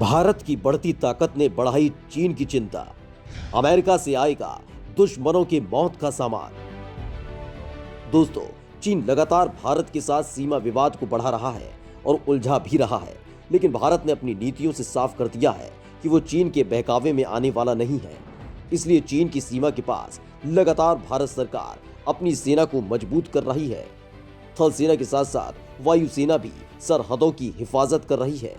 भारत की बढ़ती ताकत ने बढ़ाई चीन की चिंता। अमेरिका से आएगा दुश्मनों के मौत का सामान। दोस्तों, चीन लगातार भारत के साथ सीमा विवाद को बढ़ा रहा है और उलझा भी रहा है, लेकिन भारत ने अपनी नीतियों से साफ कर दिया है कि वो चीन के बहकावे में आने वाला नहीं है। इसलिए चीन की सीमा के पास लगातार भारत सरकार अपनी सेना को मजबूत कर रही है। थल सेना के साथ साथ वायुसेना भी सरहदों की हिफाजत कर रही है।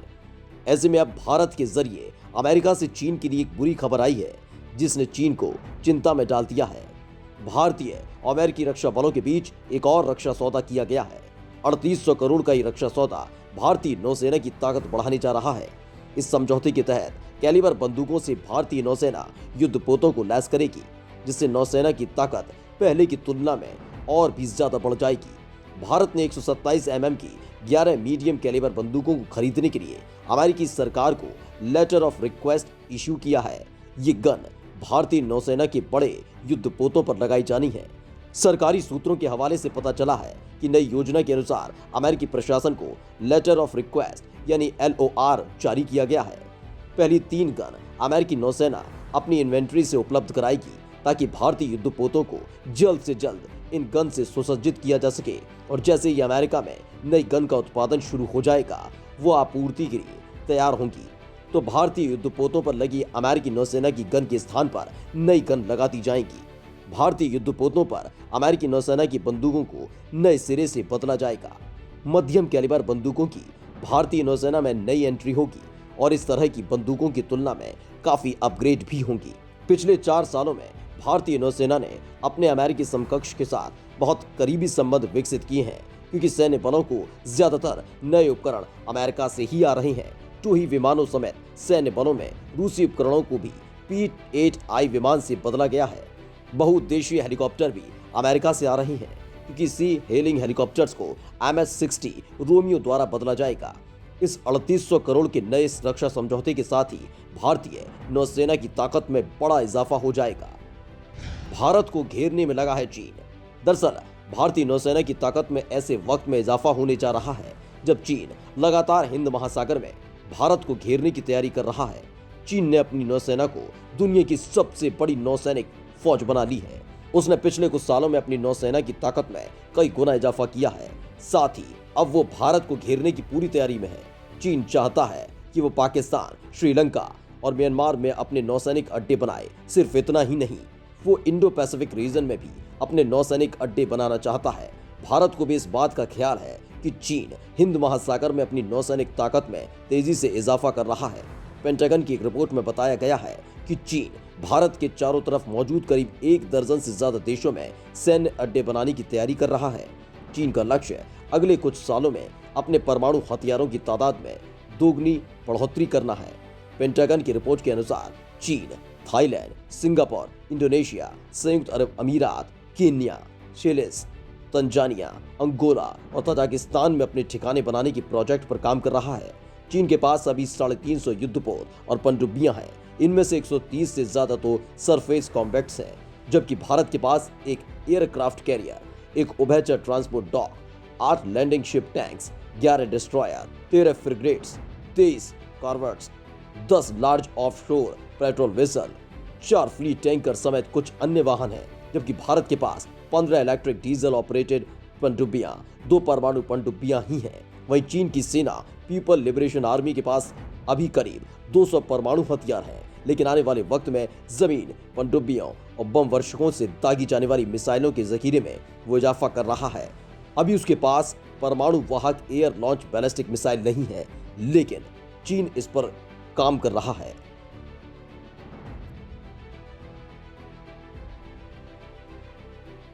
ऐसे में अब भारत के जरिए अमेरिका से चीन के लिए एक बुरी खबर आई है, जिसने चीन को चिंता में डाल दिया है। भारतीय और अमेरिकी रक्षा बलों के बीच एक और रक्षा सौदा किया गया है। 3800 करोड़ का ये रक्षा सौदा भारतीय नौसेना की ताकत बढ़ाने जा रहा है। इस समझौते के तहत कैलिबर बंदूकों से भारतीय नौसेना युद्धपोतों को लैस करेगी, जिससे नौसेना की ताकत पहले की तुलना में और भी ज्यादा बढ़ जाएगी। भारत ने 127 mm की 11 मीडियम कैलिबर बंदूकों को खरीदने के लिए अमेरिकी सरकार को लेटर ऑफ रिक्वेस्ट इशू किया है। ये गन भारतीय नौसेना के बड़े युद्धपोतों पर लगाई जानी है। सरकारी सूत्रों के हवाले से पता चला है कि नई योजना के अनुसार अमेरिकी प्रशासन को लेटर ऑफ रिक्वेस्ट यानी LOR जारी किया गया है। पहली 3 गन अमेरिकी नौसेना अपनी इन्वेंट्री से उपलब्ध कराएगी, ताकि भारतीय युद्धपोतों को जल्द से जल्द इन गन से सुसज्जित किया जा सके, और जैसे ही अमेरिका में नई गन का उत्पादन शुरू हो जाएगा, वो आपूर्ति के लिए तैयार होंगी, तो भारतीय युद्धपोतों पर लगी अमेरिकी नौसेना की गन के स्थान पर नई गन लगा दी जाएगी। भारतीय युद्धपोतों पर अमेरिकी नौसेना की बंदूकों को नए सिरे से बदला जाएगा। मध्यम कैलिबर बंदूकों की भारतीय नौसेना में नई एंट्री होगी और इस तरह की बंदूकों की तुलना में काफी अपग्रेड भी होंगी। पिछले 4 सालों में भारतीय नौसेना ने अपने अमेरिकी समकक्ष के साथ बहुत करीबी संबंध विकसित किए हैं, क्योंकि सैन्य बलों को ज्यादातर नए उपकरण अमेरिका से ही आ रहे हैं। टूही विमानों समेत सैन्य बलों में रूसी उपकरणों को भी P-8I विमान से बदला गया है। बहुउद्देशीय हेलीकॉप्टर भी अमेरिका से आ रहे हैं, क्योंकि सी हेलिंग हेलीकॉप्टर्स को MS-60 रोमियो द्वारा बदला जाएगा। इस 3800 करोड़ के नए रक्षा समझौते के साथ ही भारतीय नौसेना की ताकत में बड़ा इजाफा हो जाएगा। भारत को घेरने में लगा है चीन। दरअसल भारतीय नौसेना की ताकत में ऐसे वक्त में इजाफा होने जा रहा है जब चीन लगातार हिंद महासागर में भारत को घेरने की तैयारी कर रहा है। चीन ने अपनी नौसेना को दुनिया की सबसे बड़ी नौसैनिक फौज बना ली है। उसने पिछले कुछ सालों में अपनी नौसेना की ताकत में कई गुना इजाफा किया है। साथ ही अब वो भारत को घेरने की पूरी तैयारी में है। चीन चाहता है कि वो पाकिस्तान, श्रीलंका और म्यांमार में अपने नौसैनिक अड्डे बनाए। सिर्फ इतना ही नहीं, वो इंडो पैसिफिक रीजन में भी अपने नौसैनिक अड्डे बनाना चाहता है। भारत को भी इस बात का ख्याल है कि चीन हिंद महासागर में अपनी नौसैनिक ताकत में तेजी से इजाफा कर रहा है। पेंटागन की एक रिपोर्ट में बताया गया है कि चीन भारत के चारों तरफ मौजूद करीब 1 दर्जन से ज्यादा देशों में सैन्य अड्डे बनाने की तैयारी कर रहा है। चीन का लक्ष्य अगले कुछ सालों में अपने परमाणु हथियारों की तादाद में दोगुनी बढ़ोतरी करना है। पेंटागन की रिपोर्ट के अनुसार चीन थाईलैंड, सिंगापुर, इंडोनेशिया, संयुक्त अरब अमीरात, केन्या, शेलिस, तंजानिया, अंगोला और तजाकिस्तान में अपने ठिकाने बनाने की प्रोजेक्ट पर काम कर रहा है। चीन के पास अभी 350 युद्धपोत और पनडुब्बियां हैं। इनमें से 130 से ज्यादा तो सरफेस कॉम्बैट्स हैं, जबकि भारत के पास एक एयरक्राफ्ट कैरियर, एक उभयचर transport dock, 8 landing ship tanks, 11 destroyer, 13 frigates, 23 corvettes, 10 large offshore patrol vessel, 4 fleet tanker समेत कुछ अन्य वाहन हैं। जबकि भारत के पास 15 इलेक्ट्रिक डीजल ऑपरेटेड पनडुब्बियां, 2 परमाणु पनडुब्बियां ही हैं। वहीं चीन की सेना पीपल लिबरेशन आर्मी के पास अभी करीब 200 परमाणु हथियार हैं, लेकिन आने वाले वक्त में जमीन, पनडुब्बियों और बम वर्षकों से दागी जाने वाली मिसाइलों के जखीरे में वो इजाफा कर रहा है। अभी उसके पास परमाणु वाहक एयर लॉन्च बैलिस्टिक मिसाइल नहीं है, लेकिन चीन इस पर काम कर रहा है।